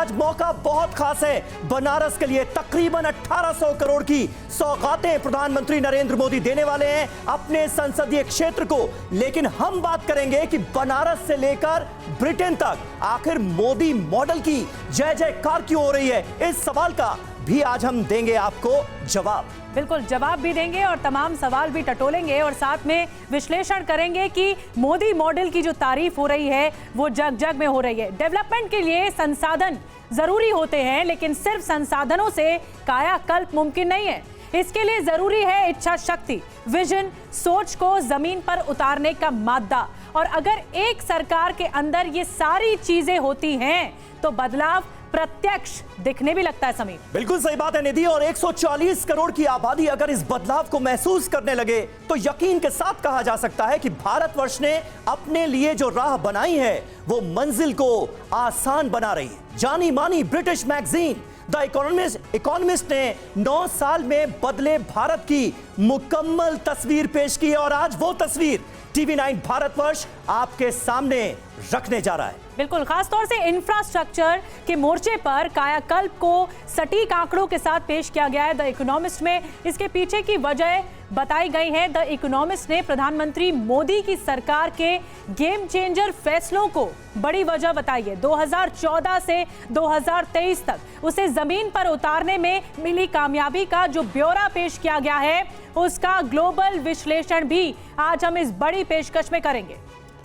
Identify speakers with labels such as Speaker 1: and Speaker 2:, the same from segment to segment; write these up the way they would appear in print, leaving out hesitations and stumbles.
Speaker 1: आज मौका बहुत खास है। बनारस के लिए तकरीबन 1800 करोड़ की सौगातें प्रधानमंत्री नरेंद्र मोदी देने वाले हैं अपने संसदीय क्षेत्र को। लेकिन हम बात करेंगे कि बनारस से लेकर ब्रिटेन तक आखिर मोदी मॉडल की जय जयकार क्यों हो रही है, इस सवाल का भी आज हम देंगे आपको जवाब।
Speaker 2: बिल्कुल जवाब भी देंगे और तमाम सवाल भी टटोलेंगे और साथ में विश्लेषण करेंगे कि मोदी मॉडल की जो तारीफ हो रही है वो जग जग में हो रही है। डेवलपमेंट के लिए संसाधन जरूरी होते हैं, लेकिन सिर्फ संसाधनों से कायाकल्प मुमकिन नहीं है। इसके लिए जरूरी है इच्छा शक्ति, विजन, सोच को जमीन पर उतारने का मादा। और अगर एक सरकार के अंदर ये सारी चीजें होती हैं तो बदलाव प्रत्यक्ष दिखने भी लगता है। समीर,
Speaker 1: बिल्कुल सही बात है निधि। और 140 करोड़ की आबादी अगर इस बदलाव को महसूस करने लगे तो यकीन के साथ कहा जा सकता है कि भारतवर्ष ने अपने लिए जो राह बनाई है वो मंजिल को आसान बना रही है। जानी मानी ब्रिटिश मैगजीन द इकोनॉमिस्ट ने 9 साल में बदले भारत की मुकम्मल तस्वीर पेश की है और आज वो तस्वीर TV9 भारतवर्ष आपके सामने रखने जा रहा है।
Speaker 2: बिल्कुल, खासतौर से इंफ्रास्ट्रक्चर के मोर्चे पर कायाकल्प को सटीक आंकड़ों के साथ पेश किया गया है द इकोनॉमिस्ट में। इसके पीछे की वजह बताई गई है। द इकोनॉमिस्ट ने प्रधानमंत्री मोदी की सरकार के गेम चेंजर फैसलों को बड़ी वजह बताई है। 2014 से 2023 तक उसे जमीन पर उतारने में मिली कामयाबी का जो ब्यौरा पेश किया गया है उसका ग्लोबल विश्लेषण भी आज हम इस बड़ी पेशकश में करेंगे।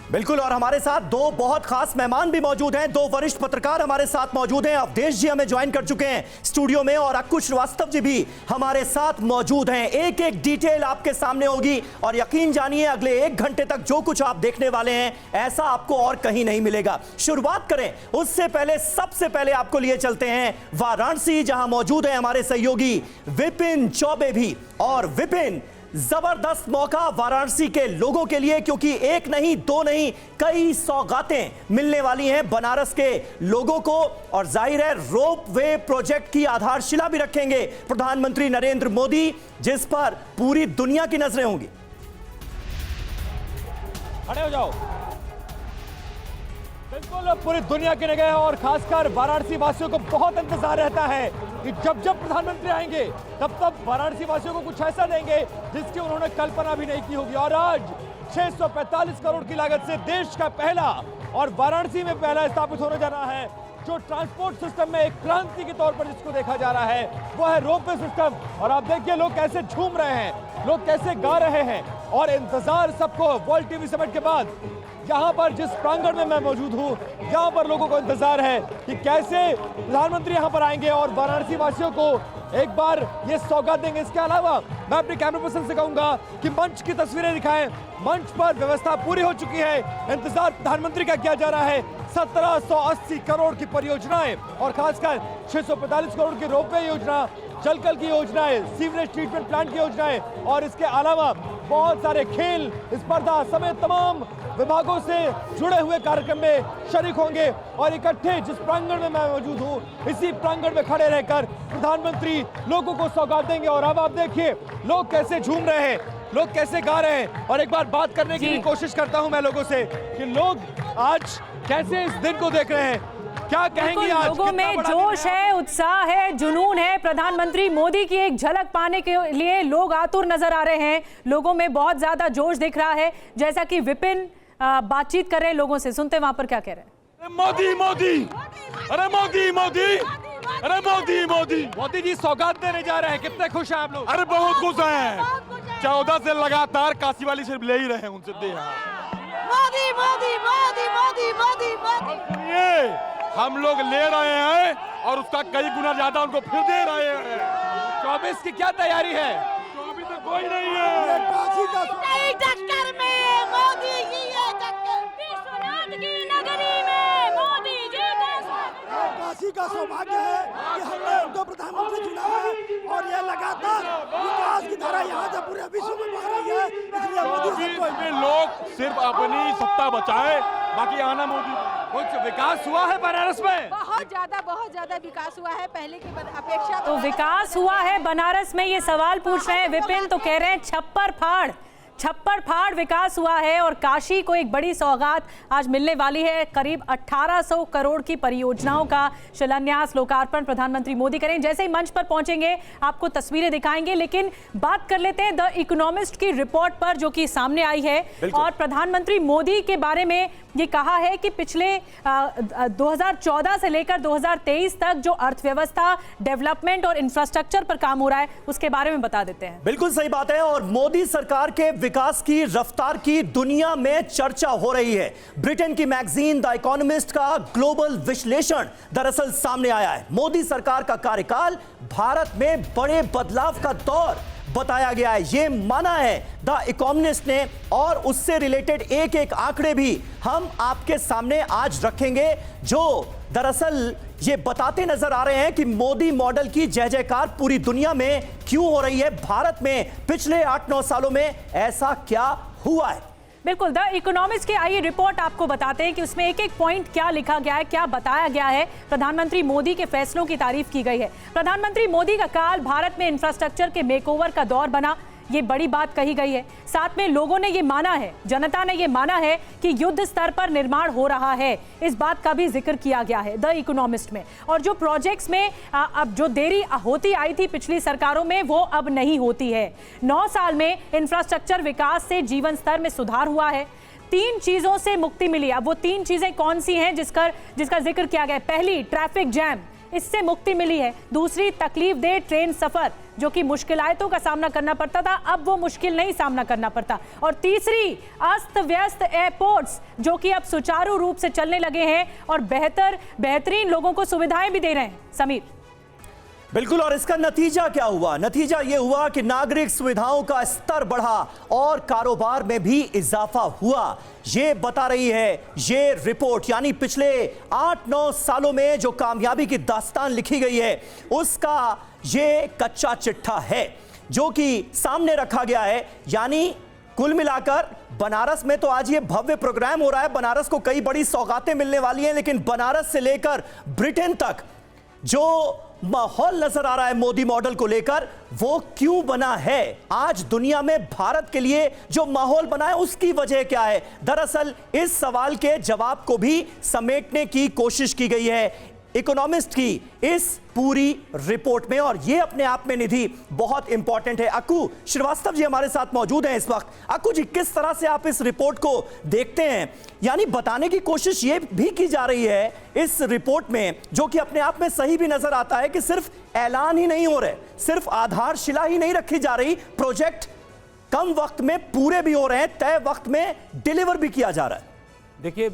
Speaker 1: बिल्कुल, और हमारे साथ दो बहुत खास मेहमान भी मौजूद हैं। 2 वरिष्ठ पत्रकार हमारे साथ मौजूद हैं। अवधेश जी हमें ज्वाइन कर चुके हैं स्टूडियो में और अक्कू श्रीवास्तव जी भी हमारे साथ मौजूद हैं। एक एक डिटेल आपके सामने होगी और यकीन जानिए अगले 1 घंटे तक जो कुछ आप देखने वाले हैं ऐसा आपको और कहीं नहीं मिलेगा। शुरुआत करें उससे पहले सबसे पहले आपको लिए चलते हैं वाराणसी, जहां मौजूद है हमारे सहयोगी विपिन चौबे भी। और विपिन, जबरदस्त मौका वाराणसी के लोगों के लिए, क्योंकि एक नहीं, 2 नहीं, कई सौगातें मिलने वाली हैं बनारस के लोगों को। और जाहिर है रोप वे प्रोजेक्ट की आधारशिला भी रखेंगे प्रधानमंत्री नरेंद्र मोदी, जिस पर पूरी दुनिया की नजरें होंगी।
Speaker 3: खड़े हो जाओ। बिल्कुल, पूरी दुनिया की निगाह और खासकर वाराणसी वासियों को बहुत इंतजार रहता है कि जब जब प्रधानमंत्री आएंगे तब तब वाराणसी वासियों को कुछ ऐसा देंगे जिसकी उन्होंने कल्पना भी नहीं की होगी। और आज 645 करोड़ की लागत से देश का पहला और वाराणसी में पहला स्थापित होने जा रहा है जो ट्रांसपोर्ट सिस्टम में एक क्रांति के तौर पर जिसको देखा जा रहा है वो है रोपवे सिस्टम। और आप देखिए लोग कैसे झूम रहे हैं, लोग कैसे गा रहे हैं और इंतजार सबको वर्ल्ड टीवी समिट के बाद यहाँ पर जिस प्रांगण में मैं मौजूद हूँ यहाँ पर लोगों को इंतजार है कि कैसे प्रधानमंत्री यहाँ पर आएंगे और वाराणसी वासियों को एक बार ये सौगात देंगे। इसके अलावा मैं अपने कैमरा पर्सन से कहूंगा कि मंच की तस्वीरें दिखाएं। मंच पर व्यवस्था पूरी हो चुकी है, इंतजार प्रधानमंत्री का किया जा रहा है। 1780 करोड़ की परियोजनाएं और खासकर 645 करोड़ की रोपवे योजना, जलकल की योजनाएं, सीवरेज ट्रीटमेंट प्लांट की योजनाएं और इसके अलावा बहुत सारे खेल स्पर्धा समेत तमाम विभागों से जुड़े हुए कार्यक्रम में शरीक होंगे। और इकट्ठे जिस प्रांगण में मैं मौजूद हूँ इसी प्रांगण में खड़े रहकर प्रधानमंत्री लोगों को सौगात देंगे। और अब आप देखिए लोग कैसे झूम रहे हैं, लोग कैसे गा रहे हैं। और एक बार बात करने की कोशिश करता हूं मैं लोगों से कि लोग आज कैसे इस दिन को देख रहे हैं, क्या कहेंगे आज?
Speaker 2: लोगों में जोश है, उत्साह है, जुनून है। प्रधानमंत्री मोदी की एक झलक पाने के लिए लोग आतुर नजर आ रहे हैं। लोगों में बहुत ज्यादा जोश दिख रहा है। जैसा कि विपिन बातचीत कर रहे हैं लोगों से, सुनते वहां पर क्या कह रहे हैं।
Speaker 3: मोदी मोदी, अरे मोदी मोदी, अरे मोदी मोदी, मोदी जी सौगात देने जा रहे हैं। कितने खुश हैं आप लोग?
Speaker 4: अरे बहुत खुश हैं। 14 से लगातार काशी वाली सिर्फ ले ही रहे हैं उनसे दे।
Speaker 5: मोदी मोदी मोदी मोदी मोदी मोदी,
Speaker 4: सुनिए, हम लोग ले रहे हैं और उसका कई गुना ज्यादा उनको फिर दे रहे हैं।
Speaker 3: 24 की क्या तैयारी है?
Speaker 4: 24 तो कोई नहीं है।
Speaker 5: टक्कर में मोदी जी है, टक्कर विश्वनाथ की नगरी में मोदी जी का
Speaker 6: काशी का सौभाग्य है कि हमने उनको प्रधानमंत्री चुना है और ये लगातार विकास की धारा यहाँ से पूरे विश्व में बह रही है। इसलिए मोदी
Speaker 4: में लोग सिर्फ अपनी सत्ता बचाए, बाकी आना मोदी।
Speaker 3: कुछ विकास हुआ है बनारस में?
Speaker 5: बहुत ज्यादा विकास हुआ है पहले की अपेक्षा।
Speaker 2: तो विकास हुआ है बनारस में, ये सवाल पूछ रहे हैं विपिन। तो कह रहे हैं छप्पर फाड़ छप्पर फाड़ विकास हुआ है और काशी को एक बड़ी सौगात आज मिलने वाली है। करीब 1800 करोड़ की परियोजनाओं का शिलान्यास लोकार्पण प्रधानमंत्री मोदी करें। जैसे ही मंच पर पहुंचेंगे आपको तस्वीरें दिखाएंगे, लेकिन बात कर लेते हैं द इकोनॉमिस्ट की रिपोर्ट पर जो कि सामने आई है। और प्रधानमंत्री मोदी के बारे में ये कहा है कि पिछले 2014 से लेकर 2023 तक जो अर्थव्यवस्था, डेवलपमेंट और इंफ्रास्ट्रक्चर पर काम हो रहा है उसके बारे में बता देते हैं।
Speaker 1: बिल्कुल सही बात है। और मोदी सरकार के विकास की रफ्तार की दुनिया में चर्चा हो रही है। ब्रिटेन की मैगजीन द इकोनॉमिस्ट का ग्लोबल विश्लेषण दरअसल सामने आया है। मोदी सरकार का कार्यकाल भारत में बड़े बदलाव का दौर बताया गया है, ये माना है द इकोनॉमिस्ट ने। और उससे रिलेटेड एक एक आंकड़े भी हम आपके सामने आज रखेंगे जो दरअसल ये बताते नजर आ रहे हैं कि मोदी मॉडल की जय जयकार पूरी दुनिया में क्यों हो रही है। भारत में पिछले 8-9 सालों में ऐसा क्या हुआ है।
Speaker 2: बिल्कुल, द इकोनॉमिस्ट की आइए रिपोर्ट आपको बताते हैं कि उसमें एक एक पॉइंट क्या लिखा गया है, क्या बताया गया है। प्रधानमंत्री मोदी के फैसलों की तारीफ की गई है। प्रधानमंत्री मोदी का काल भारत में इंफ्रास्ट्रक्चर के मेकओवर का दौर बना, ये बड़ी बात कही गई है। साथ में लोगों ने ये माना है, जनता ने ये माना है कि युद्ध स्तर पर निर्माण हो रहा है। इस बात का भी जिक्र किया गया है द इकोनॉमिस्ट में। और जो प्रोजेक्ट्स में अब जो देरी होती आई थी पिछली सरकारों में, वो अब नहीं होती है। 9 साल में इंफ्रास्ट्रक्चर विकास से जीवन स्तर में सुधार हुआ है। 3 चीजों से मुक्ति मिली। अब वो 3 चीजें कौन सी हैं जिसका जिक्र किया गया है? पहली, ट्रैफिक जैम, इससे मुक्ति मिली है। दूसरी, तकलीफ दे ट्रेन सफर, जो कि मुश्किलातों का सामना करना पड़ता था, अब वो मुश्किल नहीं सामना करना पड़ता। और तीसरी, अस्त व्यस्त एयरपोर्ट्स जो कि अब सुचारू रूप से चलने लगे हैं और बेहतरीन लोगों को सुविधाएं भी दे रहे हैं। समीर,
Speaker 1: बिल्कुल। और इसका नतीजा क्या हुआ? नतीजा यह हुआ कि नागरिक सुविधाओं का स्तर बढ़ा और कारोबार में भी इजाफा हुआ। ये बता रही है ये रिपोर्ट, यानी पिछले 8-9 सालों में जो कामयाबी की दास्तान लिखी गई है उसका ये कच्चा चिट्ठा है जो कि सामने रखा गया है। यानी कुल मिलाकर बनारस में तो आज ये भव्य प्रोग्राम हो रहा है। बनारस को कई बड़ी सौगातें मिलने वाली हैं, लेकिन बनारस से लेकर ब्रिटेन तक जो माहौल नजर आ रहा है मोदी मॉडल को लेकर, वो क्यों बना है? आज दुनिया में भारत के लिए जो माहौल बना है उसकी वजह क्या है? दरअसल इस सवाल के जवाब को भी समेटने की कोशिश की गई है इकोनॉमिस्ट की इस पूरी रिपोर्ट में। और ये अपने आप में निधि बहुत इंपॉर्टेंट है। अक्कू श्रीवास्तव जी हमारे साथ मौजूद हैं इस वक्त। अक्कू जी, किस तरह से आप इस रिपोर्ट को देखते हैं? यानी बताने की कोशिश ये भी की जा रही है इस रिपोर्ट में, जो कि अपने आप में सही भी नजर आता है, कि सिर्फ ऐलान ही नहीं हो रहे, सिर्फ आधारशिला ही नहीं रखी जा रही, प्रोजेक्ट कम वक्त में पूरे भी हो रहे हैं, तय वक्त में डिलीवर भी किया जा रहा है।
Speaker 7: देखिए,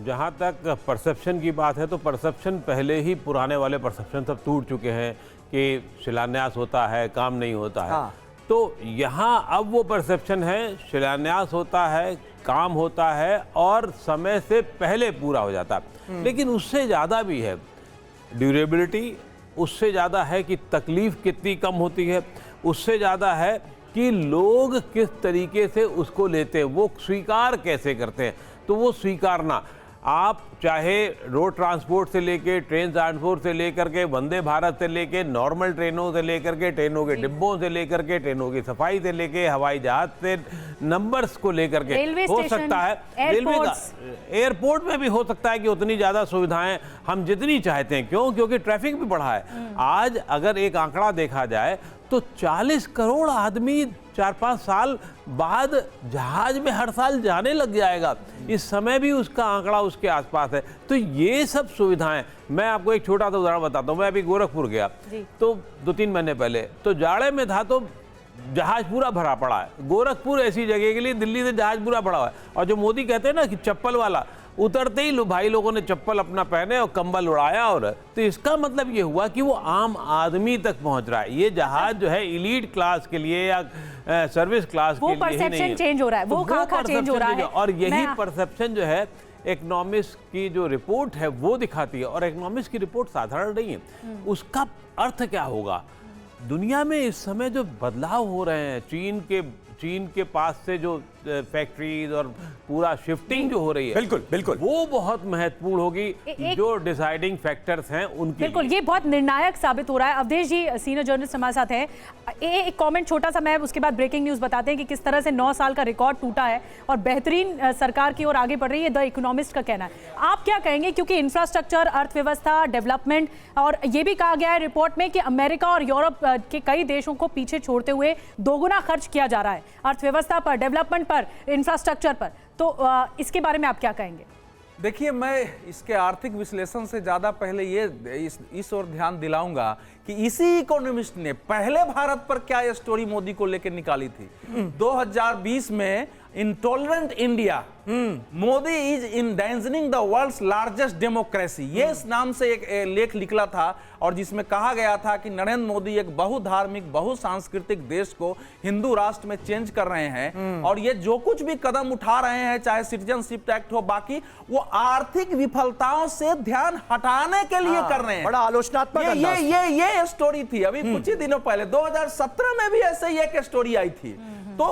Speaker 7: जहाँ तक परसेप्शन की बात है तो परसेप्शन पहले ही पुराने वाले परसेप्शन सब टूट चुके हैं कि शिलान्यास होता है, काम नहीं होता है। हाँ। तो यहाँ अब वो परसेप्शन है, शिलान्यास होता है, काम होता है और समय से पहले पूरा हो जाता है। लेकिन उससे ज़्यादा भी है ड्यूरेबिलिटी, उससे ज़्यादा है कि तकलीफ कितनी कम होती है, उससे ज़्यादा है कि लोग किस तरीके से उसको लेते हैं, वो स्वीकार कैसे करते हैं। तो वो स्वीकारना, आप चाहे रोड ट्रांसपोर्ट से लेके, ट्रेन ट्रांसपोर्ट से लेकर के, वंदे भारत से लेके, नॉर्मल ट्रेनों से लेकर के, ट्रेनों के डिब्बों से लेकर के, ट्रेनों की सफाई से लेके, हवाई जहाज से नंबर्स को लेकर के हो सकता है, रेलवे का एयरपोर्ट में भी हो सकता है कि उतनी ज़्यादा सुविधाएं हम जितनी चाहते हैं। क्यों? क्योंकि ट्रैफिक भी बढ़ा है। आज अगर एक आंकड़ा देखा जाए तो 40 करोड़ आदमी 4-5 साल बाद जहाज में हर साल जाने लग जाएगा। इस समय भी उसका आंकड़ा उसके आसपास है। तो ये सब सुविधाएं, मैं आपको एक छोटा सा उदाहरण बताता हूँ। मैं अभी गोरखपुर गया तो 2-3 महीने पहले, तो जाड़े में था तो जहाज पूरा भरा पड़ा है। गोरखपुर ऐसी जगह के लिए दिल्ली से जहाज पूरा भरा हुआ है। और जो मोदी कहते हैं ना कि चप्पल वाला, उतरते ही भाई लोगों ने चप्पल अपना पहने और कंबल उड़ाया। और तो इसका मतलब ये हुआ कि वो आम आदमी तक पहुंच रहा है। ये जहाज जो है इलीट क्लास के लिए या सर्विस क्लास के लिए ही नहीं है,
Speaker 2: चेंज हो रहा है, वो खाका चेंज हो रहा है।
Speaker 7: और यही परसेप्शन जो है इकोनॉमिस्ट की जो रिपोर्ट है वो दिखाती है। और इकोनॉमिस्ट की रिपोर्ट साधारण नहीं है। उसका अर्थ क्या होगा? दुनिया में इस समय जो बदलाव हो रहे हैं, चीन के पास से जो फैक्ट्रीज और पूरा शिफ्टिंग जो हो रही है,
Speaker 1: बिल्कुल बिल्कुल,
Speaker 7: वो बहुत महत्वपूर्ण होगी। जो डिसाइडिंग फैक्टर्स हैं उनके
Speaker 2: बिल्कुल ये बहुत निर्णायक साबित हो रहा है। अवधेश जी सीनियर जर्नलिस्ट हमारे साथ हैं। एक कमेंट छोटा सा, मैं उसके बाद ब्रेकिंग न्यूज बताते हैं कि किस तरह से 9 साल का रिकॉर्ड टूटा है और बेहतरीन सरकार की ओर आगे बढ़ रही है, द इकोनॉमिस्ट का कहना है। आप क्या कहेंगे, क्योंकि इंफ्रास्ट्रक्चर, अर्थव्यवस्था, डेवलपमेंट, और ये भी कहा गया है रिपोर्ट में कि अमेरिका और यूरोप के कई देशों को पीछे छोड़ते हुए दोगुना खर्च किया जा रहा है अर्थव्यवस्था पर, डेवलपमेंट पर, इंफ्रास्ट्रक्चर पर, तो इसके बारे में आप क्या कहेंगे?
Speaker 8: देखिए, मैं इसके आर्थिक विश्लेषण से ज्यादा पहले ये इस ओर ध्यान दिलाऊंगा कि इसी इकोनॉमिस्ट ने पहले भारत पर क्या स्टोरी मोदी को लेकर निकाली थी। 2020 में intolerant India, Modi is endangering the world's largest democracy, ये इस नाम से एक लेख निकला था, और जिसमें कहा गया था कि नरेंद्र मोदी एक बहुधार्मिक, बहुसांस्कृतिक देश को हिंदू राष्ट्र में चेंज कर रहे हैं, और ये जो कुछ भी कदम उठा रहे हैं, चाहे सिटीजनशिप एक्ट हो, बाकी वो आर्थिक विफलताओं से ध्यान हटाने के लिए कर रहे हैं।
Speaker 1: बड़ा आलोचनात्मक
Speaker 8: ये स्टोरी थी। अभी कुछ ही दिनों पहले 2017 में भी ऐसे ही एक स्टोरी आई थी, तो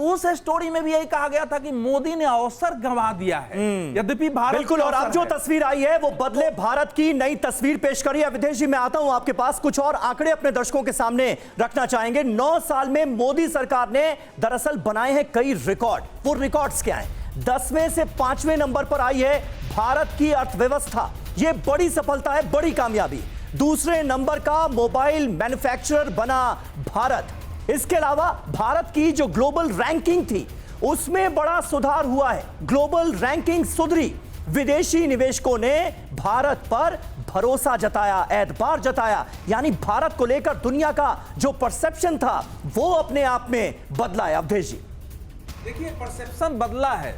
Speaker 8: उस स्टोरी में भी यही कहा गया था कि मोदी ने अवसर गंवा दिया है, यद्यपि भारत
Speaker 1: बिल्कुल। और अब जो तस्वीर आई है वो बदले भारत की नई तस्वीर पेश करी है। विदेश जी, मैं आता हूं आपके पास, कुछ और आंकड़े अपने दर्शकों के सामने रखना चाहेंगे। 9 साल में मोदी सरकार ने दरअसल बनाए हैं कई रिकॉर्ड। वो रिकॉर्ड्स क्या है? 10वें से 5वें नंबर पर आई है भारत की अर्थव्यवस्था, ये बड़ी सफलता है, बड़ी कामयाबी। दूसरे नंबर का मोबाइल मैन्युफैक्चरर बना भारत। इसके अलावा भारत की जो ग्लोबल रैंकिंग थी उसमें बड़ा सुधार हुआ है, ग्लोबल रैंकिंग सुधरी। विदेशी निवेशकों ने भारत पर भरोसा जताया, एतबार जताया, यानी भारत को लेकर दुनिया का जो परसेप्शन था वो अपने आप में बदला है। अवधेश जी,
Speaker 8: देखिए, परसेप्शन बदला है।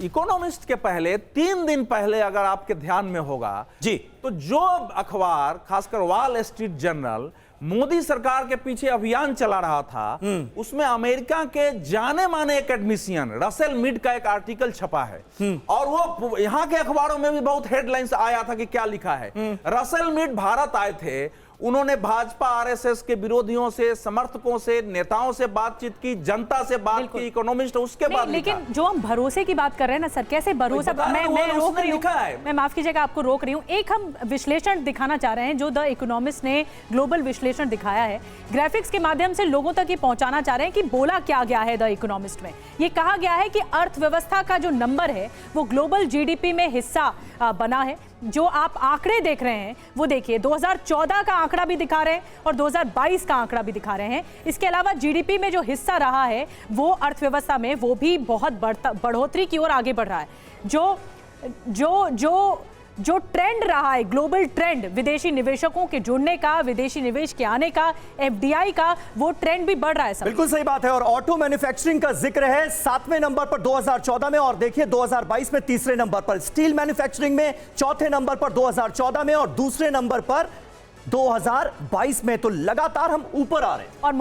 Speaker 8: इकोनॉमिस्ट के पहले 3 दिन पहले अगर आपके ध्यान में होगा
Speaker 1: जी,
Speaker 8: तो जो अखबार, खासकर वॉल स्ट्रीट जर्नल, मोदी सरकार के पीछे अभियान चला रहा था, उसमें अमेरिका के जाने माने एकेडमिशियन रसेल मीड का एक आर्टिकल छपा है, और वो यहाँ के अखबारों में भी बहुत हेडलाइंस आया था कि क्या लिखा है। रसेल मीड भारत आए थे, उन्होंने भाजपा आरएसएस के विरोधियों से, समर्थकों से, नेताओं से बातचीत की, जनता से बात की, इकोनॉमिस्ट उसके बाद।
Speaker 2: लेकिन जो हम भरोसे की बात कर रहे हैं ना सर, कैसे भरोसा, मैं रोक रही हूँ, मैं माफ कीजिएगा, आपको रोक रही हूँ। एक हम विश्लेषण दिखाना चाह रहे हैं जो द इकोनॉमिस्ट ने ग्लोबल विश्लेषण दिखाया है, ग्राफिक्स के माध्यम से लोगों तक ये पहुंचाना चाह रहे हैं कि बोला क्या गया है द इकोनॉमिस्ट में। ये कहा गया है कि अर्थव्यवस्था का जो नंबर है वो ग्लोबल जीडीपी में हिस्सा बना है। जो आप आंकड़े देख रहे हैं वो देखिए, 2014 का आंकड़ा भी दिखा रहे हैं और 2022 का आंकड़ा भी दिखा रहे हैं। इसके अलावा जीडीपी में जो हिस्सा रहा है वो अर्थव्यवस्था में वो भी बहुत बढ़ोतरी की ओर आगे बढ़ रहा है। जो ट्रेंड रहा है, ग्लोबल ट्रेंड, विदेशी निवेशकों के जुड़ने का, विदेशी निवेश के आने का, एफडीआई का, वो ट्रेंड भी बढ़ रहा है।
Speaker 1: बिल्कुल सही बात है। और ऑटो मैन्युफैक्चरिंग का जिक्र है 7वें नंबर पर 2014 में, और देखिए 2022 में 3रे नंबर पर, स्टील मैन्युफैक्चरिंग में 4थे नंबर पर 2014 में, और दूसरे नंबर पर 2022 में। तो लगातार हम ऊपर आ रहे हैं।
Speaker 2: और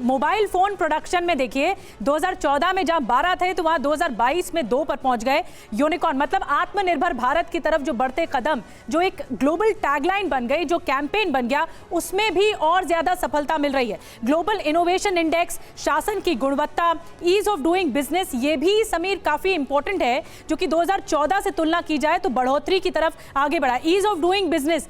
Speaker 2: मोबाइल फोन प्रोडक्शन में देखिए, 2014 में जहां 12 थे तो वहां 2022 में 2 पर पहुंच गए। यूनिकॉर्न मतलब आत्मनिर्भर भारत की तरफ जो बढ़ते कदम, जो एक ग्लोबल टैगलाइन बन गई, जो कैंपेन बन गया, उसमें भी और ज्यादा सफलता मिल रही है। ग्लोबल इनोवेशन इंडेक्स, शासन की गुणवत्ता, ईज ऑफ डूइंग बिजनेस, ये भी समीर काफी इंपॉर्टेंट है, जो कि 2014 से तुलना की जाए तो बढ़ोतरी की तरफ आगे बढ़ा। ईज ऑफ डूइंग बिजनेस,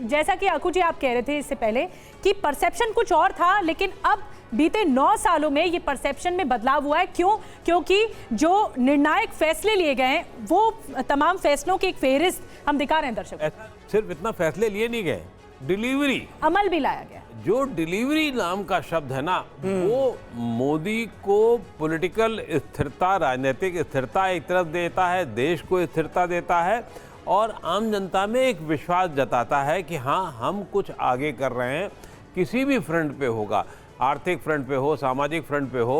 Speaker 2: जैसा कि अकू जी आप कह रहे थे इससे पहले कि परसेप्शन कुछ और था, लेकिन अब बीते 9 सालों में ये परसेप्शन में बदलाव हुआ है। क्यों? क्योंकि जो निर्णायक फैसले लिए गए हैं वो तमाम फैसलों की एक फेहरिस्त हम दिखा रहे हैं दर्शकों।
Speaker 7: सिर्फ इतना फैसले लिए नहीं गए, डिलीवरी,
Speaker 2: अमल भी लाया गया।
Speaker 7: जो डिलीवरी नाम का शब्द है ना, वो मोदी को पॉलिटिकल स्थिरता, राजनीतिक स्थिरता एक तरफ देता है, देश को स्थिरता देता है, और आम जनता में एक विश्वास जताता है कि हाँ, हम कुछ आगे कर रहे हैं। किसी भी फ्रंट पे होगा, आर्थिक फ्रंट पे हो, सामाजिक फ्रंट पे हो,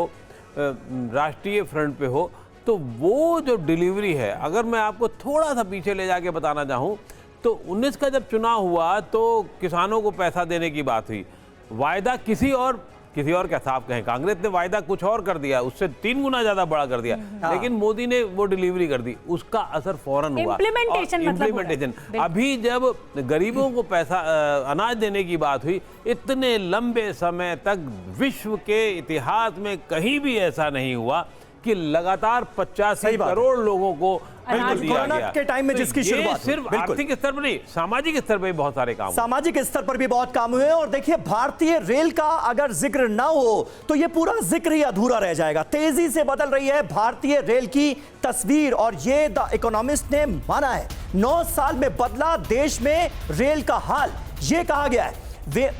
Speaker 7: राष्ट्रीय फ्रंट पे हो, तो वो जो डिलीवरी है, अगर मैं आपको थोड़ा सा पीछे ले जाके बताना चाहूँ तो 19 का जब चुनाव हुआ तो किसानों को पैसा देने की बात हुई, वायदा किसी और किसी और का साफ कहें, कांग्रेस ने वायदा कुछ और कर दिया, उससे 3 गुना ज्यादा बड़ा कर दिया, लेकिन मोदी ने वो डिलीवरी कर दी, उसका असर फौरन हुआ। इम्प्लीमेंटेशन अभी जब गरीबों को पैसा अनाज देने की बात हुई, इतने लंबे समय तक विश्व के इतिहास में कहीं भी ऐसा नहीं हुआ कि लगातार 85 करोड़ लोगों को अनाज दिया गया
Speaker 1: के टाइम में, जिसकी शुरुआत
Speaker 7: सिर्फ आर्थिक स्तर पर नहीं, सामाजिक स्तर पर भी बहुत सारे काम,
Speaker 1: सामाजिक स्तर पर भी बहुत काम हुए। और देखिए, भारतीय रेल का अगर जिक्र ना हो तो ये पूरा जिक्र ही अधूरा रह जाएगा। तेजी से बदल रही है भारतीय रेल की तस्वीर, और ये द इकोनॉमिस्ट ने माना है 9 साल में बदला देश में रेल का हाल। ये कहा गया है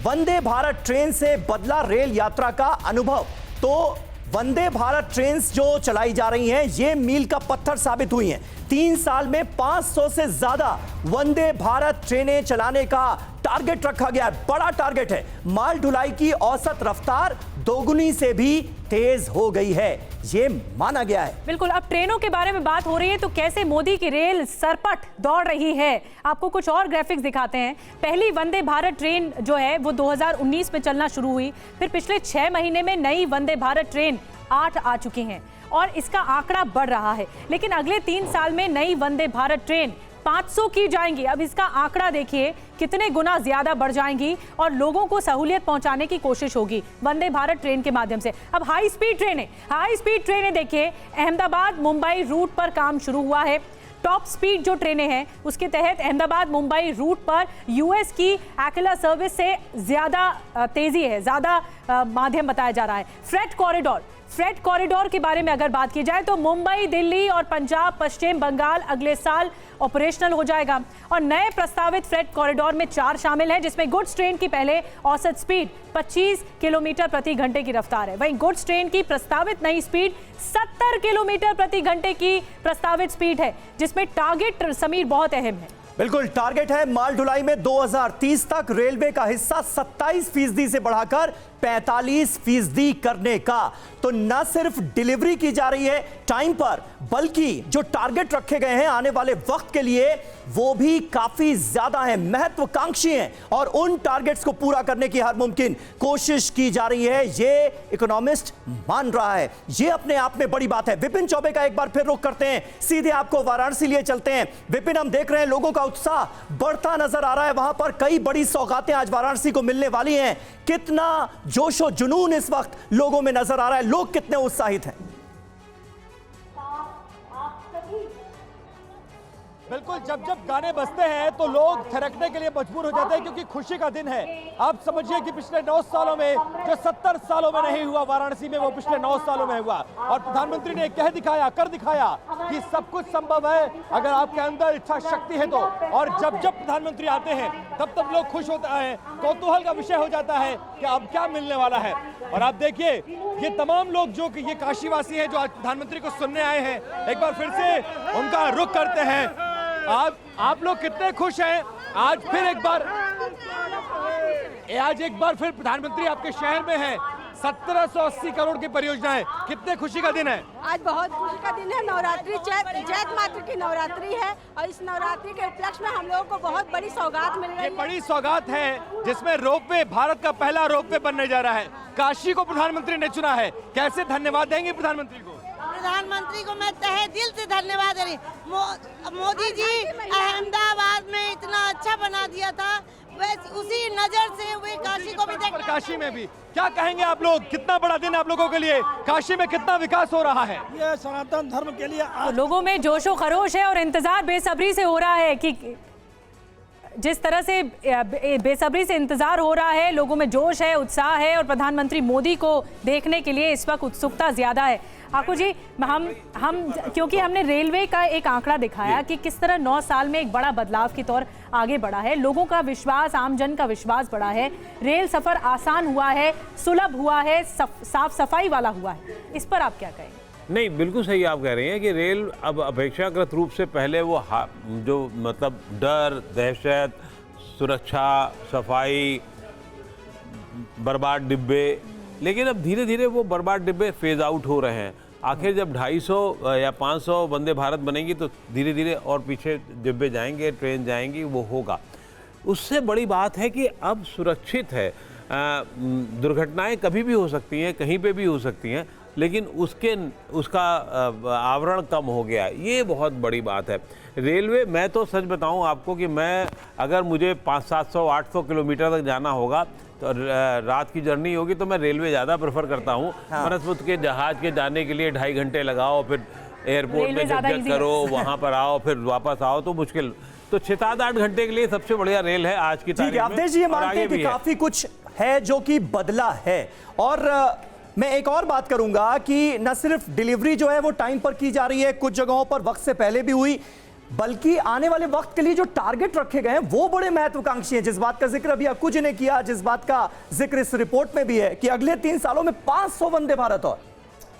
Speaker 1: वंदे भारत ट्रेन से बदला रेल यात्रा का अनुभव। तो वंदे भारत ट्रेन जो चलाई जा रही हैं, ये मील का पत्थर साबित हुई हैं। 3 साल में 500 से ज्यादा वंदे भारत ट्रेनें चलाने का टारगेट रखा गया है। बड़ा टारगेट है। माल ढुलाई की औसत रफ्तार दोगुनी से भी तेज हो गई है, ये माना गया है।
Speaker 2: बिल्कुल। अब ट्रेनों के बारे में बात हो रही है तो कैसे मोदी की रेल सरपट दौड़ रही है, आपको कुछ और ग्राफिक्स दिखाते हैं। पहली वंदे भारत ट्रेन जो है वो 2019 में चलना शुरू हुई, फिर पिछले 6 महीने में नई वंदे भारत ट्रेन 8 आ चुकी हैं और इसका आंकड़ा बढ़ रहा है। लेकिन अगले 3 साल में नई वंदे भारत ट्रेन 500 की जाएंगी। अब इसका आंकड़ा देखिए कितने गुना ज्यादा बढ़ जाएंगी और लोगों को सहूलियत पहुंचाने की कोशिश होगी वंदे भारत ट्रेन के माध्यम से। अब हाई स्पीड ट्रेनें देखिए, अहमदाबाद मुंबई रूट पर काम शुरू हुआ है। टॉप स्पीड जो ट्रेनें हैं उसके तहत अहमदाबाद मुंबई रूट पर यूएस की एक्ला सर्विस से ज्यादा तेजी है, ज्यादा माध्यम बताया जा रहा है। फ्रेट कॉरिडोर के बारे में अगर बात की जाए तो मुंबई, दिल्ली और पंजाब, पश्चिम बंगाल अगले साल ऑपरेशनल हो जाएगा और नए प्रस्तावित फ्रेट कॉरिडोर में 4 शामिल हैं, जिसमें गुड्स ट्रेन की पहले औसत स्पीड 25 किलोमीटर प्रति घंटे की रफ्तार है। वहीं गुड्स ट्रेन की प्रस्तावित नई स्पीड 70 किलोमीटर प्रति घंटे की प्रस्तावित स्पीड है, जिसमें टारगेट समीर बहुत अहम है।
Speaker 1: बिल्कुल, टारगेट है माल ढुलाई में 2030 तक रेलवे का हिस्सा 27% से बढ़ाकर 45% करने का। तो न सिर्फ डिलीवरी की जा रही है टाइम पर, बल्कि जो टारगेट रखे गए हैं आने वाले वक्त के लिए वो भी काफी ज्यादा है, महत्वाकांक्षी हैं और उन टारगेट्स को पूरा करने की हर मुमकिन कोशिश की जा रही है, ये इकोनॉमिस्ट मान रहा है। ये अपने आप में बड़ी बात है। विपिन चौबे का एक बार फिर रुख करते हैं, सीधे आपको वाराणसी लिए चलते हैं। विपिन, हम देख रहे हैं लोगों का उत्साह बढ़ता नजर आ रहा है, वहां पर कई बड़ी सौगातें आज वाराणसी को मिलने वाली हैं। कितना जोशो जुनून इस वक्त लोगों में नजर आ रहा है, लोग कितने उत्साहित हैं?
Speaker 3: बिल्कुल, जब जब गाने बजते हैं तो लोग थिरकने के लिए मजबूर हो जाते हैं, क्योंकि खुशी का दिन है। आप समझिए कि पिछले 9 सालों में जो 70 सालों में नहीं हुआ वाराणसी में, वो पिछले 9 सालों में हुआ और प्रधानमंत्री ने कह दिखाया, कर दिखाया कि सब कुछ संभव है अगर आपके अंदर इच्छा शक्ति है तो। और जब जब प्रधानमंत्री आते हैं तब तब लोग खुश होता है, कौतूहल का विषय हो जाता है कि अब क्या मिलने वाला है। और आप देखिए ये तमाम लोग जो कि ये काशीवासी हैं जो आज प्रधानमंत्री को सुनने आए हैं, एक बार फिर से उनका रुख करते हैं। आप लोग कितने खुश हैं? आज एक बार फिर प्रधानमंत्री आपके शहर में है। 1780 करोड़ की परियोजनाएं, कितने खुशी का दिन है?
Speaker 9: आज बहुत खुशी का दिन है। नवरात्रि चैत मात्र की नवरात्रि है और इस नवरात्रि के उपलक्ष्य में हम लोगों को बहुत बड़ी सौगात मिल रही है।
Speaker 3: बड़ी सौगात है जिसमें रोपवे, भारत का पहला रोपवे बनने जा रहा है। काशी को प्रधानमंत्री ने चुना है, कैसे धन्यवाद देंगे प्रधानमंत्री को?
Speaker 5: प्रधानमंत्री को मैं तहे दिल से धन्यवाद दे रही। मोदी जी अहमदाबाद में इतना अच्छा बना दिया था, उसी नजर से वे काशी को भी देख।
Speaker 3: काशी में भी क्या कहेंगे आप लोग? कितना बड़ा दिन आप लोगों के लिए, काशी में कितना विकास हो रहा है?
Speaker 6: ये सनातन धर्म के लिए
Speaker 2: तो लोगों में जोशो खरोश है और इंतजार बेसब्री से हो रहा है कि जिस तरह से बेसब्री से इंतजार हो रहा है, लोगों में जोश है, उत्साह है और प्रधानमंत्री मोदी को देखने के लिए इस वक्त उत्सुकता ज्यादा है। आकू जी, हम क्योंकि हमने रेलवे का एक आंकड़ा दिखाया कि किस तरह 9 साल में एक बड़ा बदलाव की तौर आगे बढ़ा है, लोगों का विश्वास, आमजन का विश्वास बढ़ा है, रेल सफर आसान हुआ है, सुलभ हुआ है, साफ सफाई वाला हुआ है, इस पर आप क्या कहेंगे?
Speaker 7: नहीं, बिल्कुल सही आप कह रहे हैं कि रेल अब अपेक्षाकृत रूप से पहले वो जो मतलब डर, दहशत, सुरक्षा, सफाई, बर्बाद डिब्बे, लेकिन अब धीरे धीरे वो बर्बाद डिब्बे फेज आउट हो रहे हैं। आखिर जब 250 या 500 वंदे भारत बनेंगी तो धीरे धीरे और पीछे डिब्बे जाएंगे, ट्रेन जाएंगी, वो होगा। उससे बड़ी बात है कि अब सुरक्षित है। दुर्घटनाएं कभी भी हो सकती हैं, कहीं पे भी हो सकती हैं, लेकिन उसका आवरण कम हो गया, ये बहुत बड़ी बात है। रेलवे, मैं तो सच बताऊं आपको कि मैं अगर मुझे 500-700-800 किलोमीटर तक जाना होगा तो रात की जर्नी होगी तो मैं रेलवे ज़्यादा प्रेफर करता हूँ। बनस्पत के जहाज के जाने के लिए 2.5 घंटे लगाओ, फिर एयरपोर्ट में जग करो, वहाँ पर आओ, फिर वापस आओ, तो मुश्किल। तो 6-7-8 घंटे के लिए सबसे बढ़िया रेल है आज की तारीख में।
Speaker 1: अवधेश जी ये मानते हैं कि काफी कुछ है जो कि बदला है। और मैं एक और बात करूंगा कि न सिर्फ डिलीवरी जो है वो टाइम पर की जा रही है, कुछ जगहों पर वक्त से पहले भी हुई, बल्कि आने वाले वक्त के लिए जो टारगेट रखे गए हैं वो बड़े महत्वाकांक्षी हैं, जिस बात का जिक्र अभी अक्कू जी ने किया, जिस बात का जिक्र इस रिपोर्ट में भी है कि अगले 3 सालों में 500 वंदे भारत। और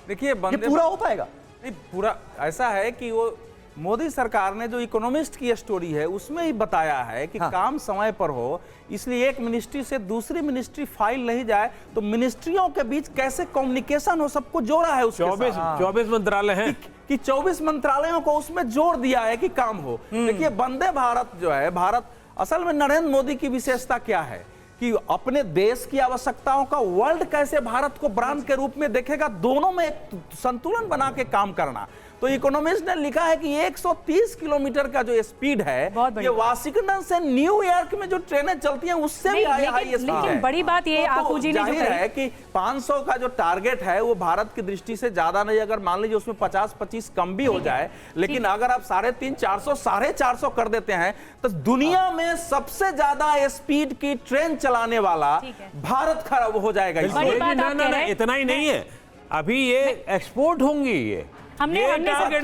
Speaker 8: देखिए,
Speaker 1: ये पूरा हो पाएगा?
Speaker 8: नहीं, पूरा ऐसा है कि वो मोदी सरकार ने जो इकोनॉमिस्ट की स्टोरी है उसमें ही बताया है कि काम समय पर हो, इसलिए एक मिनिस्ट्री से दूसरी मिनिस्ट्री फाइल नहीं जाए, तो मिनिस्ट्रियों के बीच कैसे कम्युनिकेशन हो, सबको जोड़ा है उसके
Speaker 7: 24 मंत्रालय हैं
Speaker 8: कि 24 मंत्रालयों को उसमें जोड़ दिया है कि काम हो। देखिए, वंदे भारत जो है, भारत असल में नरेंद्र मोदी की विशेषता क्या है कि अपने देश की आवश्यकताओं का वर्ल्ड कैसे भारत को ब्रांड के रूप में देखेगा, दोनों में एक संतुलन बना के काम करना। तो इकोनॉमिस्ट ने लिखा है कि 130 किलोमीटर का जो स्पीड है ये वाशिंगटन से न्यूयॉर्क में जो ट्रेनें चलती हैं उससे भी हाई स्पीड है।
Speaker 2: लेकिन बड़ी बात ये आकू जी ने जो
Speaker 8: कही है कि 500 का जो टारगेट है वो भारत की दृष्टि से ज्यादा नहीं, अगर मान लीजिए उसमें 50-25 कम भी हो जाए, लेकिन अगर आप 350-400 कर देते हैं तो दुनिया में सबसे ज्यादा स्पीड की ट्रेन चलाने वाला भारत खड़ा हो जाएगा।
Speaker 7: इतना ही नहीं है, अभी ये एक्सपोर्ट होंगी। ये
Speaker 2: हमने मैं कह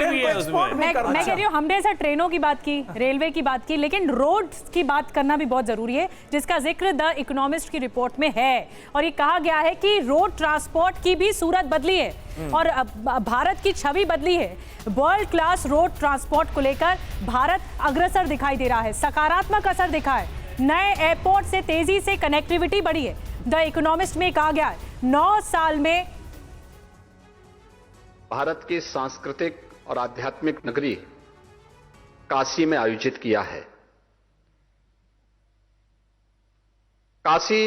Speaker 2: रही हूँ, हमने ऐसा ट्रेनों की बात की, रेलवे की बात की, लेकिन रोड्स की बात करना भी बहुत जरूरी है, जिसका जिक्र द इकोनॉमिस्ट की रिपोर्ट में है। और ये कहा गया है कि रोड ट्रांसपोर्ट की भी सूरत बदली है और भारत की छवि बदली है। वर्ल्ड क्लास रोड ट्रांसपोर्ट को लेकर भारत अग्रसर दिखाई दे रहा है, सकारात्मक असर दिखा है। नए एयरपोर्ट से तेजी से कनेक्टिविटी बढ़ी है। द इकोनॉमिस्ट में कहा गया है 9 साल में
Speaker 10: भारत की सांस्कृतिक और आध्यात्मिक नगरी काशी में आयोजित किया है। काशी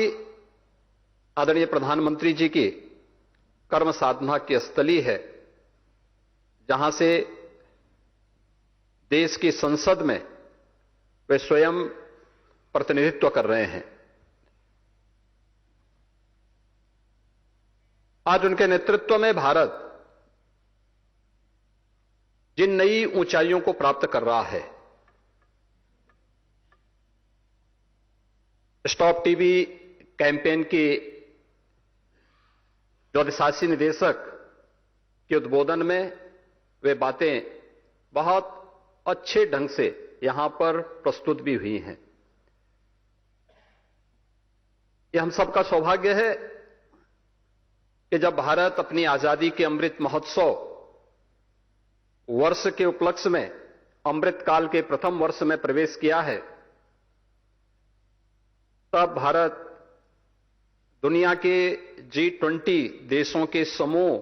Speaker 10: आदरणीय प्रधानमंत्री जी की कर्म साधना की स्थली है, जहां से देश की संसद में वे स्वयं प्रतिनिधित्व कर रहे हैं। आज उनके नेतृत्व में भारत जिन नई ऊंचाइयों को प्राप्त कर रहा है, स्टॉप टीबी कैंपेन की जो अधिशासी निदेशक के उद्बोधन में वे बातें बहुत अच्छे ढंग से यहां पर प्रस्तुत भी हुई हैं। यह हम सबका सौभाग्य है कि जब भारत अपनी आजादी के अमृत महोत्सव वर्ष के उपलक्ष्य में अमृत काल के प्रथम वर्ष में प्रवेश किया है, तब भारत दुनिया के G20 देशों के समूह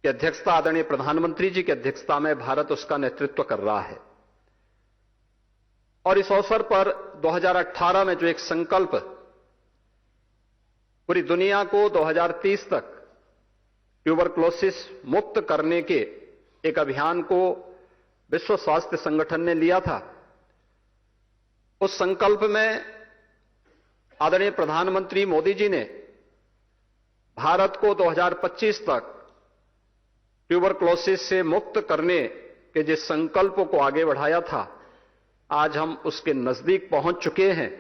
Speaker 10: की अध्यक्षता आदरणीय प्रधानमंत्री जी की अध्यक्षता में भारत उसका नेतृत्व कर रहा है। और इस अवसर पर 2018 में जो एक संकल्प पूरी दुनिया को 2030 तक ट्यूबरक्लोसिस मुक्त करने के एक अभियान को विश्व स्वास्थ्य संगठन ने लिया था, उस संकल्प में आदरणीय प्रधानमंत्री मोदी जी ने भारत को 2025 तक ट्यूबरक्लोसिस से मुक्त करने के जिस संकल्प को आगे बढ़ाया था, आज हम उसके नजदीक पहुंच चुके हैं।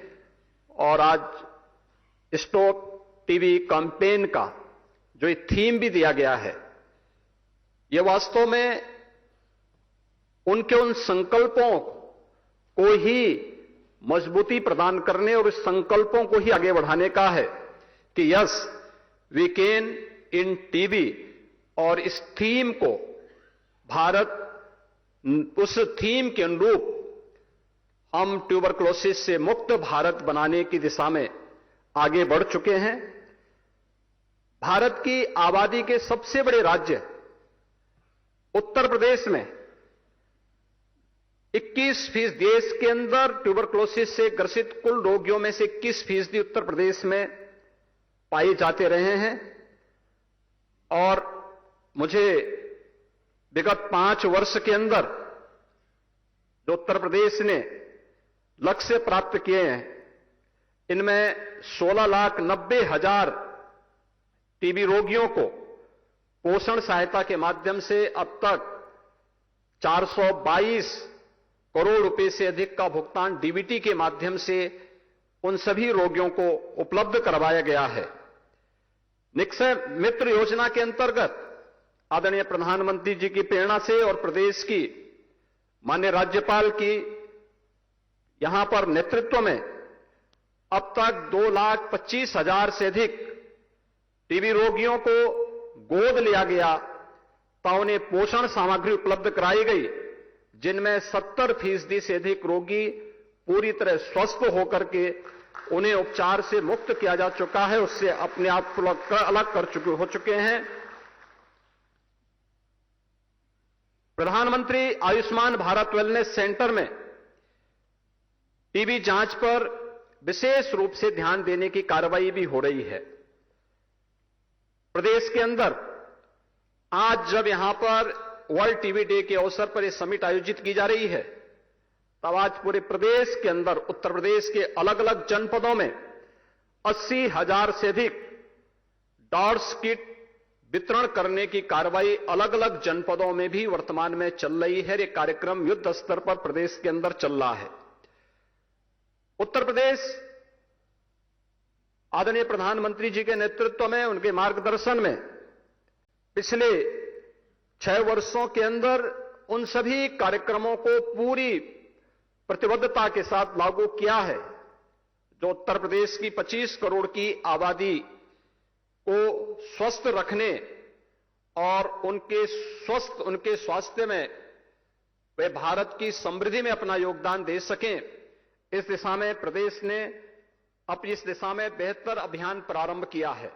Speaker 10: और आज स्टॉप टीबी कैंपेन का जो थीम भी दिया गया है, यह वास्तव में उनके उन संकल्पों को ही मजबूती प्रदान करने और इस संकल्पों को ही आगे बढ़ाने का है कि yes we can end TB. और इस थीम को भारत, उस थीम के अनुरूप हम ट्यूबरक्लोसिस से मुक्त भारत बनाने की दिशा में आगे बढ़ चुके हैं। भारत की आबादी के सबसे बड़े राज्य उत्तर प्रदेश में 21% देश के अंदर ट्यूबरक्लोसिस से ग्रसित कुल रोगियों में से 21% उत्तर प्रदेश में पाए जाते रहे हैं। और मुझे विगत 5 वर्ष के अंदर जो उत्तर प्रदेश ने लक्ष्य प्राप्त किए हैं, इनमें 16,90,000 टीबी रोगियों को पोषण सहायता के माध्यम से अब तक 422 करोड़ रुपए से अधिक का भुगतान डीबीटी के माध्यम से उन सभी रोगियों को उपलब्ध करवाया गया है। निक्षय मित्र योजना के अंतर्गत आदरणीय प्रधानमंत्री जी की प्रेरणा से और प्रदेश की माननीय राज्यपाल की यहां पर नेतृत्व में अब तक 2,25,000 से अधिक टीबी रोगियों को गोद लिया गया तथा उन्हें पोषण सामग्री उपलब्ध कराई गई, जिनमें 70% से अधिक रोगी पूरी तरह स्वस्थ होकर के उन्हें उपचार से मुक्त किया जा चुका है, उससे अपने आप को अलग हो चुके हैं। प्रधानमंत्री आयुष्मान भारत वेलनेस सेंटर में टीबी जांच पर विशेष रूप से ध्यान देने की कार्रवाई भी हो रही है। प्रदेश के अंदर आज जब यहां पर वर्ल्ड टीबी डे के अवसर पर यह समिट आयोजित की जा रही है, तब आज पूरे प्रदेश के अंदर उत्तर प्रदेश के अलग अलग जनपदों में 80,000 से अधिक डॉट्स किट वितरण करने की कार्रवाई अलग अलग जनपदों में भी वर्तमान में चल रही है। यह कार्यक्रम युद्ध स्तर पर प्रदेश के अंदर चल रहा है। उत्तर प्रदेश आदरणीय प्रधानमंत्री जी के नेतृत्व में, उनके मार्गदर्शन में पिछले 6 वर्षों के अंदर उन सभी कार्यक्रमों को पूरी प्रतिबद्धता के साथ लागू किया है जो उत्तर प्रदेश की 25 करोड़ की आबादी को स्वस्थ रखने और उनके स्वास्थ्य में वे भारत की समृद्धि में अपना योगदान दे सकें, इस दिशा में प्रदेश ने अब इस दिशा में बेहतर अभियान प्रारंभ किया है।